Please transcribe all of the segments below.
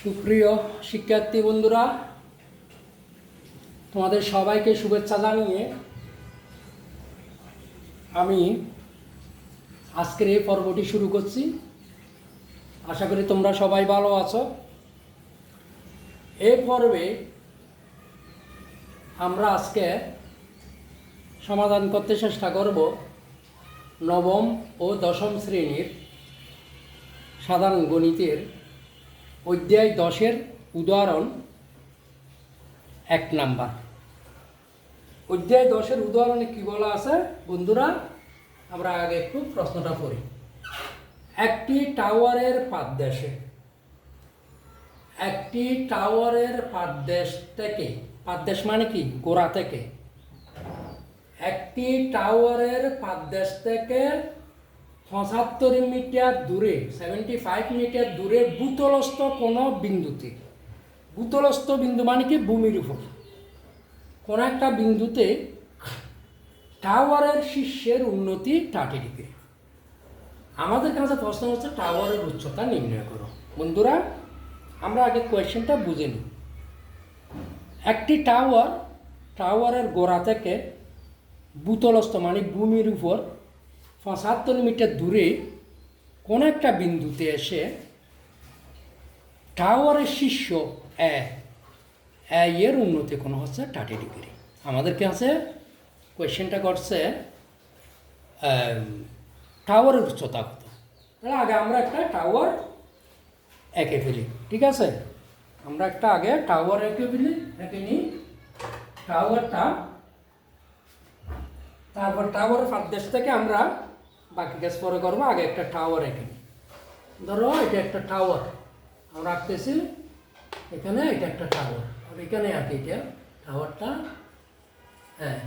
সুপ্রিয় শিক্ষার্থী বন্ধুরা, তোমাদের সবাইকে শুভেচ্ছা জানিয়ে আমি আজকের এই পর্বটি শুরু করছি। আশা করি তোমরা সবাই ভালো আছো। এই পর্বে আমরা আজকে সমাধান করতে চেষ্টা করব নবম ও দশম শ্রেণীর সাধারণ গণিতের অধ্যায় 10-এর উদাহরণ 1 নাম্বার। অধ্যায় 10-এর উদাহরণে কী বলা আছে বন্ধুরা, আমরা আগে একটু প্রশ্নটা পড়ি। একটি টাওয়ারের পাদদেশে পাদদেশ মানে কি, গোড়া থেকে, একটি টাওয়ারের পাদদেশ থেকে 75 মিটার দূরে 75 মিটার দূরে ভূতলস্থ কোনো বিন্দুতে, ভূতলস্থ বিন্দু মানে কি ভূমির উপর কোনো একটা বিন্দুতে টাওয়ারের শীর্ষের উন্নতি 30 ডিগ্রি। আমাদের কাছে প্রশ্ন হচ্ছে টাওয়ারের উচ্চতা নির্ণয় করো। বন্ধুরা, আমরা আগে কোয়েশ্চেনটা বুঝে নিই। একটি টাওয়ারের গোড়া থেকে ভূতলস্থ মানে ভূমির উপর 75 মিটার দূরে কোনো একটা বিন্দুতে এসে টাওয়ারের শীর্ষ এর উন্নতি কোণ হচ্ছে 30 ডিগ্রি। আমাদেরকে আছে কোয়েশ্চেনটা করছে টাওয়ারের উচ্চতা কত। তাহলে আগে আমরা একটা টাওয়ার এঁকে ফেলি, ঠিক আছে? আমরা একটা আগে টাওয়ার এঁকে নিই টাওয়ারটা, তারপর টাওয়ারের পাদদেশ থেকে আমরা বাকি কাজ পরে করবো। আগে একটা টাওয়ার এঁকে নিই। ধরো এটা একটা টাওয়ার আমরা আঁকতেছি, এখানে এটা একটা টাওয়ার, আর এখানে আঁকি এটা টাওয়ারটা। হ্যাঁ,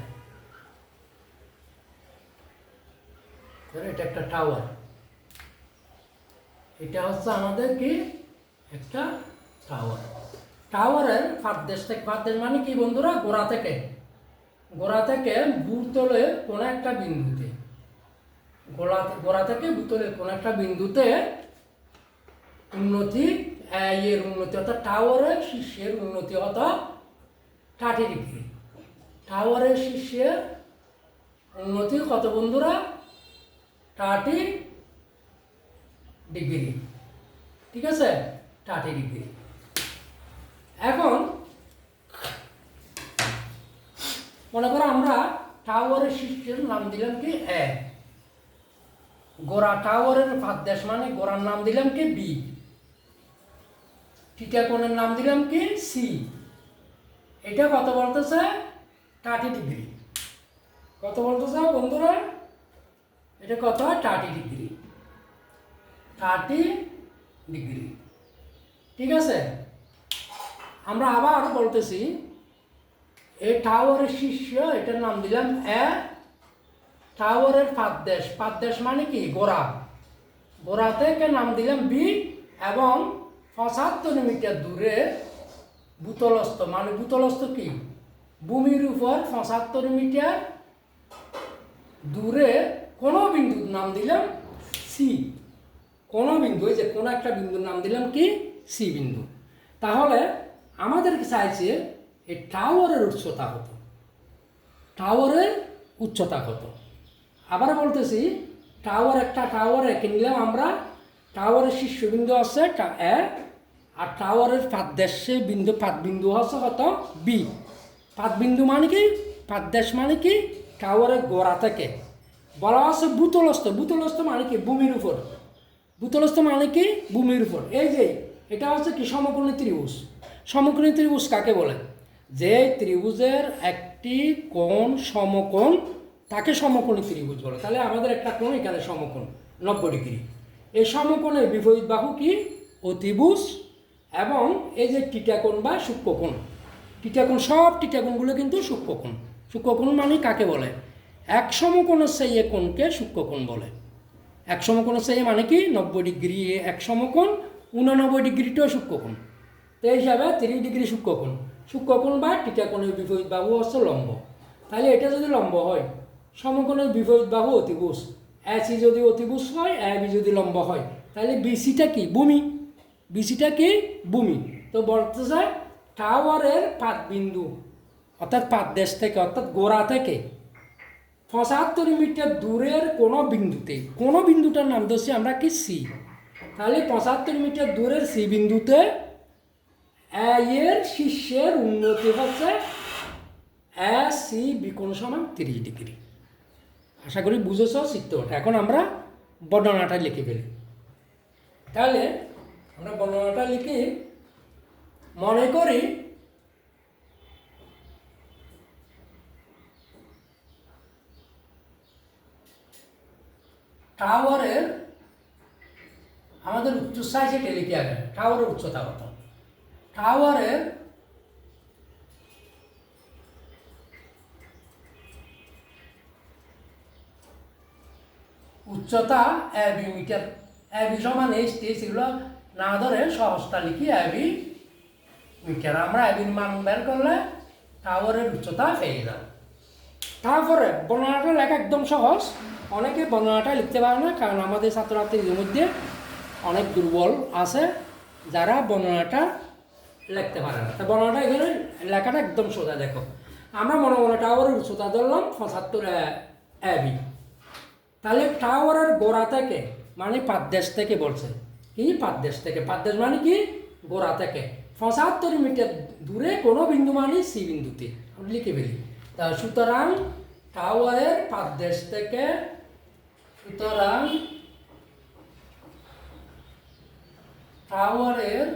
ধরো এটা একটা টাওয়ার, এটা হচ্ছে আমাদের কি একটা টাওয়ার। টাওয়ারের পাদদেশ মানে কি বন্ধুরা, গোড়া থেকে ভূতলে কোনো একটা বিন্দুতে, গোড়া থেকে ভূতলে কোনো একটা বিন্দুতে উন্নতি এর উন্নতি অর্থাৎ টাওয়ারের শীর্ষের উন্নতি হতো 30 ডিগ্রি। টাওয়ারের শীর্ষের উন্নতি কত বন্ধুরা? 30 ডিগ্রি, ঠিক আছে? 30 ডিগ্রি। এখন মনে করো আমরা টাওয়ারের শীর্ষের নাম দিলাম কি এ, গোড়া টাওয়ারের পাদদেশ মানে গোড়ার নাম দিলাম কি বি, থিটা কোণের নাম দিলাম কি সি। এটা কত বলতেছে? 30 ডিগ্রি। কত বলতেছে বন্ধুরা? এটা কত হয়? 30 ডিগ্রি। 30 ডিগ্রি, ঠিক আছে? আমরা আবার বলতেছি এই টাওয়ারের শীর্ষ, এটার নাম দিলাম এ। টাওয়ারের পাদদেশ মানে কি গোড়া থেকে নাম দিলাম বি, এবং 75 মিটার দূরে ভূতলস্থ মানে ভূতলস্থ কি ভূমির উপর 75 মিটার দূরে কোনো বিন্দুর নাম দিলাম সি। কোনো বিন্দু, এই যে কোনো একটা বিন্দুর নাম দিলাম কি সি বিন্দু। তাহলে আমাদেরকে চাইছে এই টাওয়ারের উচ্চতা কত। আবার বলতেছি একটা টাওয়ার এঁকে নিলাম আমরা। টাওয়ারের শীর্ষবিন্দু আছে এ, আর টাওয়ারের পাদদেশে পাদবিন্দু হচ্ছে কত? বি। পাদবিন্দু মানে কি, পাদদেশ মানে কি টাওয়ারের গোড়া থেকে বলা আছে ভূতলস্থ মানে কি ভূমির উপর, ভূতলস্থ মানে কি ভূমির উপর। এই যে এটা হচ্ছে কি সমকোণী ত্রিভুজ। সমকোণী ত্রিভুজ কাকে বলে? যে ত্রিভুজের একটি কোণ সমকোণ তাকে সমকোণী ত্রিভুজ বলে। তাহলে আমাদের একটা কোণ এখানে সমকোণ 90 ডিগ্রি। এই সমকোণের বিপরীত বাহু কি? অতিভুজ। এবং এই যে টিটাকোণ বা সূক্ষ্মকোণ, সব টিটাকোণগুলো কিন্তু সূক্ষ্মকোণ। সূক্ষ্মকোণ মানে কাকে বলে? এক সমকোণের সেই কোণকে সূক্ষ্মকোণ বলে। এক সমকোণের সেই মানে কি 90 ডিগ্রি এক সমকোণ, 89 ডিগ্রিটাও সূক্ষ্মকোণ। তো এই হিসাবে 30 ডিগ্রি সূক্ষ্মকোণ বা টিটাকোণের বিপরীত বাহু হচ্ছে লম্ব। তাহলে এটা যদি লম্ব হয়, সমকোণের বিপরীত বাহু অতিভুজ, এসি যদি অতিভুজ হয়, এ বি যদি লম্ব হয়, তাহলে বিসিটা কি ভূমি। বিসিটা কি ভূমি। তো বলতেছে টাওয়ারের পাদবিন্দু অর্থাৎ পাদদেশ থেকে অর্থাৎ গোড়া থেকে 75 মিটার দূরের কোনো বিন্দুতে, কোনো বিন্দুটার নাম দিচ্ছি আমরা কি সি। তাহলে 75 মিটার দূরের সি বিন্দুতে এর শীর্ষের উন্নতি হচ্ছে সি বিকোণ সমান 30 ডিগ্রি। আশা করি বুঝেছ চিত্রটা। এখন আমরা বর্ণনাটা লিখে ফেলি। তাহলে আমরা বর্ণনাটা লিখি, মনে করি টাওয়ারের আমাদের উচ্চতায় সেটা লিখে আগে টাওয়ারের উচ্চতা কত। টাওয়ারের উচ্চতা এবি মিটার, এবি সমান এইচ টি, সেগুলো না ধরে সহজটা লিখি এবি মিটার। আমরা এবির মান বের করলে টাওয়ারের উচ্চতা পেয়ে যাব। তারপরে বর্ণনাটা লেখা একদম সহজ। অনেকে বর্ণনাটা লিখতে পারে না, কারণ আমাদের ছাত্রছাত্রীদের মধ্যে অনেক দুর্বল আছে যারা বর্ণনাটা লিখতে পারে না। তা বর্ণনাটা এখানে লেখাটা একদম সোজা। দেখো, আমরা মনে মনে টাওয়ারের উচ্চতা ধরলাম 75 এবি। তাহলে টাওয়ারের গোড়া থেকে মানে পাদদেশ থেকে বলছে, কি পাদদেশ থেকে, পাদদেশ মানে কি গোড়া থেকে 75 মিটার দূরে কোনো বিন্দু মানে সি বিন্দুতে লিখে ফেলি। তা সুতরাং টাওয়ারের পাদদেশ থেকে, সুতরাং টাওয়ারের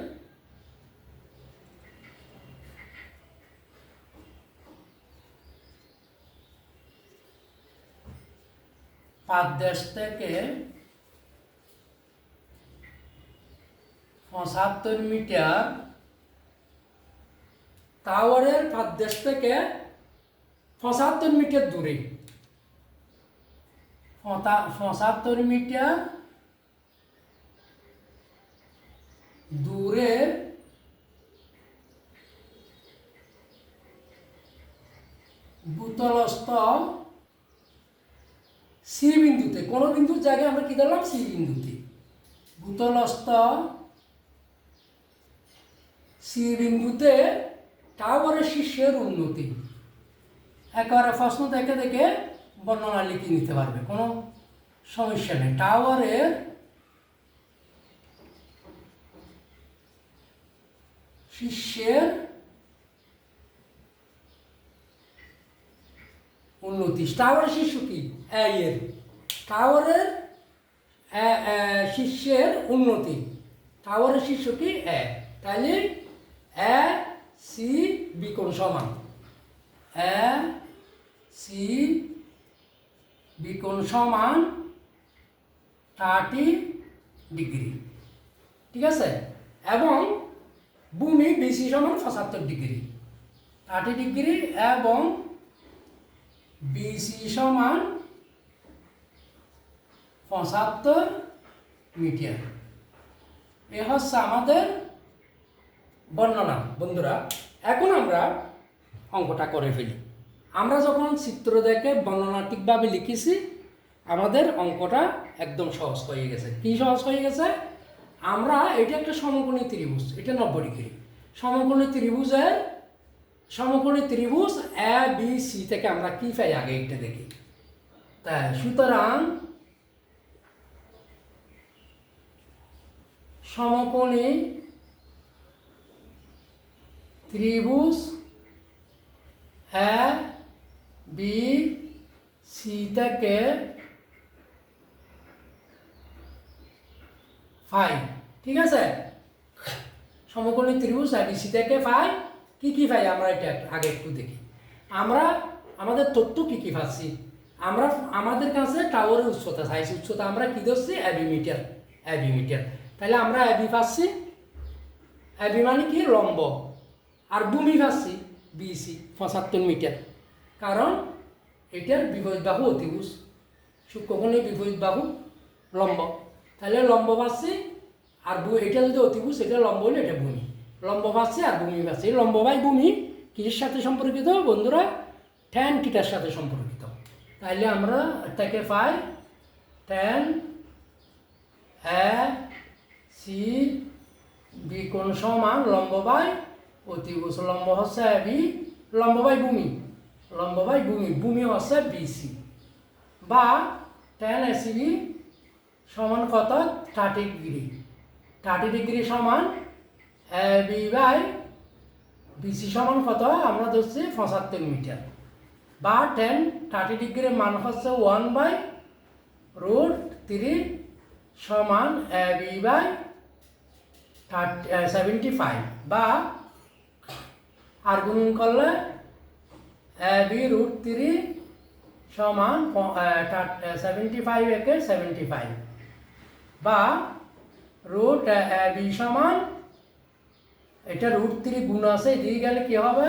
পাদদেশ থেকে 75 মিটার, টাওয়ারের পাদদেশ থেকে 75 মিটার দূরে, 75 মিটার দূরে ভূতলস্থ সি বিন্দুতে, কোনো বিন্দুর জায়গায় আমরা কি ধরলাম সি বিন্দুতে, ভূতলস্থ সি বিন্দুতে টাওয়ারের শীর্ষের উন্নতি। একেবারে প্রশ্ন দেখে দেখে বর্ণনা লিখে নিতে পারবে, কোনো সমস্যা নেই। টাওয়ারের শীর্ষের উন্নতি। টাওয়ারের শীর্ষ কি এর, টাওয়ারের শীর্ষের উন্নতি, টাওয়ারের শীর্ষ কি এ। তাহলে এ সি বিকোণ সমান, এ সি বিকোণ সমান 30 ডিগ্রি, ঠিক আছে। এবং ভূমি বিসি সমান 75 ডিগ্রি, 30 ডিগ্রি এবং বিসি সমান 75 মিটার। এ হচ্ছে আমাদের বর্ণনা। বন্ধুরা, এখন আমরা অঙ্কটা করে ফেলি। আমরা যখন চিত্র দেখে বর্ণনা ঠিকভাবে লিখেছি, আমাদের অঙ্কটা একদম সহজ হয়ে গেছে। কি সহজ হয়ে গেছে? আমরা এটা একটা সমকোণী ত্রিভুজ, এটা 90 ডিগ্রি সমকোণী ত্রিভুজের, সমকোণী ত্রিভুজ এ বি সি থেকে আমরা কি পাই আগে এটা দেখি। তাই সুতরাং সমকোণী ত্রিভুজ এ বি সি থেকে ফাই, ঠিক আছে। সমকোণী ত্রিভুজ এ বি সি থেকে ফাই, কি ফাই আমরা এটা আগে একটু দেখি। আমরা আমাদের তথ্য কি পাচ্ছি? আমরা আমাদের কাছে টাওয়ারের উচ্চতা চাইছি, উচ্চতা আমরা কি ধরছি এবি মিটার, এবি মিটার। তাহলে আমরা এবি পাচ্ছি, এবি মানে কি লম্ব, আর ভূমি পাচ্ছি বিসি 75 মিটার, কারণ এটার বিপরীত বাহু অতিভুজ, সূক্ষ্মকোণী বিপরীত বাহু লম্ব। তাহলে লম্ব পাচ্ছি, আর এটা যদি অতিভুজ, এটা লম্ব হলে এটা ভূমি, লম্ব পাচ্ছি আর ভূমি পাচ্ছি। লম্ব বাই ভূমি কিসের সাথে সম্পর্কিত বন্ধুরা? ট্যান থিটার সাথে সম্পর্কিত। তাহলে আমরা তাকে পাই ট্যান এ সি বি কোণ সমান লম্ব বাই অতিভুজ, লম্ব হচ্ছে বি, লম্ব বাই ভূমি, লম্ব বাই ভূমি, ভূমি হচ্ছে বিসি, বা tan ACB সমান কত 30 ডিগ্রি, 30 ডিগ্রি সমান AB বাই বিসি সমান কত আমরা ধরছি 75 মিটার, বা tan 30 ডিগ্রির মান হচ্ছে 1/√3 সমান AB বাই 75, বা আর গুণন করলে AB√3 সমান 75 একে 75, বা রুট AB সমান এটা √3 গুণ আছে, এদিকে গেলে কি হবে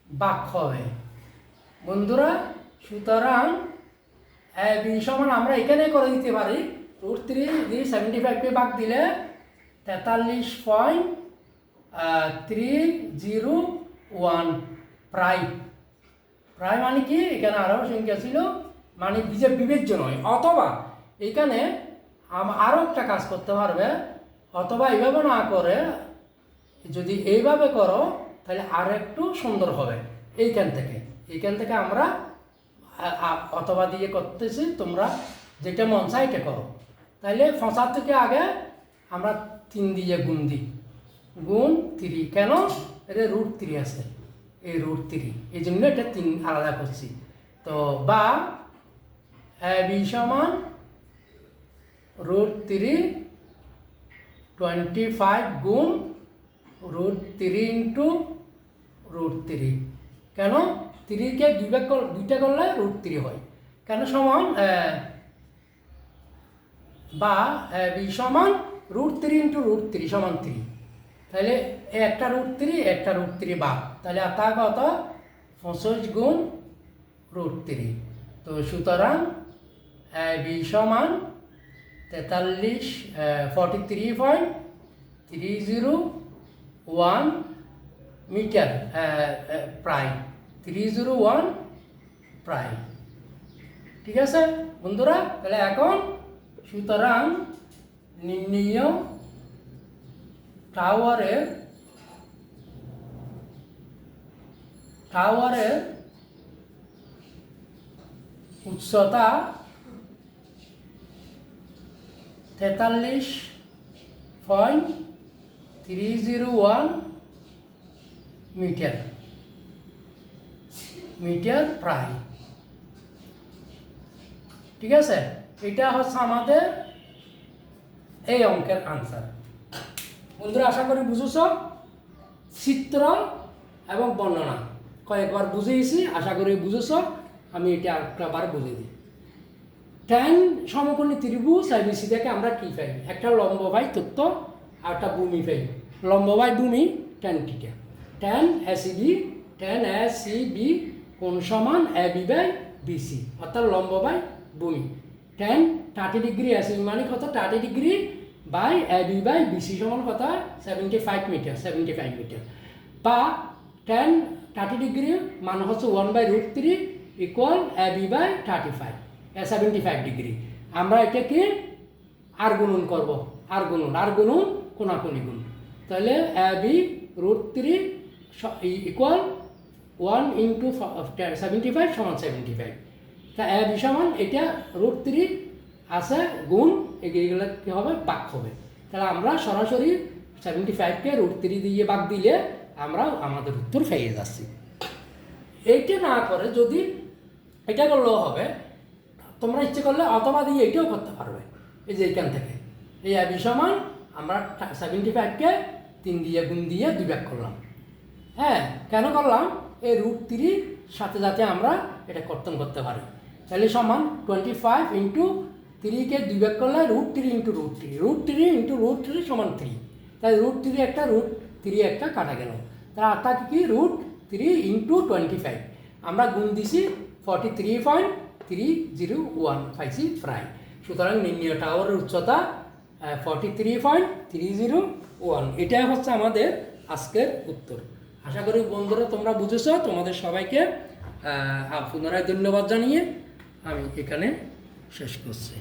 ভাগ হবে বন্ধুরা। সুতরাং AB সমান আমরা এখানে করে দিতে পারি, √3 দিয়ে 75কে ভাগ দিলে 43.301 প্রায়, প্রায় মানে কি এখানে আরও সংখ্যা ছিল, মানে বিবেচ্য নয়। অথবা এখানে আরও একটা কাজ করতে পারবে, অথবা এইভাবে না করে যদি এইভাবে করো তাহলে আর একটু সুন্দর হবে। এইখান থেকে আমরা অথবা দিয়ে করতেছি, তোমরা যেটা মন চাই এটা করো। তাহলে 75কে আগে আমরা 3 দিয়ে গুণ দিই, গুণ 3, কেন এটা √3 আছে, এই √3 এই জন্য এটা 3 আলাদা করছি। তো বা AB সমান √3 25 গুণ √3 ইন্টু √3, কেন 3কে দুইটা করলে √3 হয়, কেন সমান বা AB সমান √3 ইন্টু √3 সমান 3, তাহলে একটা √3 একটা √3 বাদ, তাহলে তা কত 25 গুণ √3। তো সুতরাং AB সমান 43.301 মিটার, প্রায় 301 প্রায়। ঠিক আছে বন্ধুরা, তাহলে এখন সুতরাং নির্ণীয় টাওয়ারের উচ্চতা 43.301 মিটার প্রায়। ঠিক আছে, এটা হচ্ছে আমাদের এই অঙ্কের আনসার। বন্ধুরা আশা করি বুঝেছ, চিত্র এবং বর্ণনা কয়েকবার বুঝিয়েছি, আশা করি বুঝেছ। আমি এটা আরেকবার বুঝিয়ে দিই। tan সমকোণী ত্রিভুজ ABC থেকে আমরা কি পাই, একটা লম্ব বাই তথ্য আর একটা ভূমি পাই। লম্ব বাই ভূমি tan θ, tan ACB কোণ সমান AB বাই BC, অর্থাৎ লম্ব বাই ভূমি। tan 30 ডিগ্রি ACB মানে কত 30 degree by AB by BC সমান কত 75 মিটার, বা tan 30 ডিগ্রি মান হচ্ছে 1/√3 ইকুয়াল AB বাই 75 ডিগ্রি। আমরা এটাকে আর গুণন করব, আর গুণন কোণাকুণি গুণ, তাহলে AB√3 ইকুয়াল 1 ইন্টু 75 সমান 75। তা AB সমান এটা √3 আছে গুণ এগুলো কী হবে ভাগ হবে। তাহলে আমরা সরাসরি 75কে √3 দিয়ে ভাগ দিলে আমরা আমাদের উত্তর পেয়ে যাচ্ছি। এইটা না করে যদি এটা করলেও হবে, তোমরা ইচ্ছে করলে অথবা দিয়ে এটাও করতে পারবে। এই যে এইখান থেকে এই AB সমান আমরা 75কে 3 দিয়ে গুণ দিয়ে 2 ভাগ করলাম। হ্যাঁ, কেন করলাম, এই √3 সাথে যাতে আমরা এটা কর্তন করতে পারি। তাহলে সমান 25 ইন্টু 3কে 2 ভাগ করলে √3 ইন্টু √3 সমান 3। তাই √3 একটা √3 একটা কাটা গেল, তার কি √3 ইন্টু 25 আমরা গুণ দিছি 43.301 পাইছি প্রায়। সুতরাং নির্ণীয় টাওয়ারের উচ্চতা 43.301, এটাই হচ্ছে আমাদের আজকের উত্তর। আশা করি বন্ধুরা তোমরা বুঝেছ। তোমাদের সবাইকে পুনরায় ধন্যবাদ জানিয়ে আমি এখানে শেষ করছি।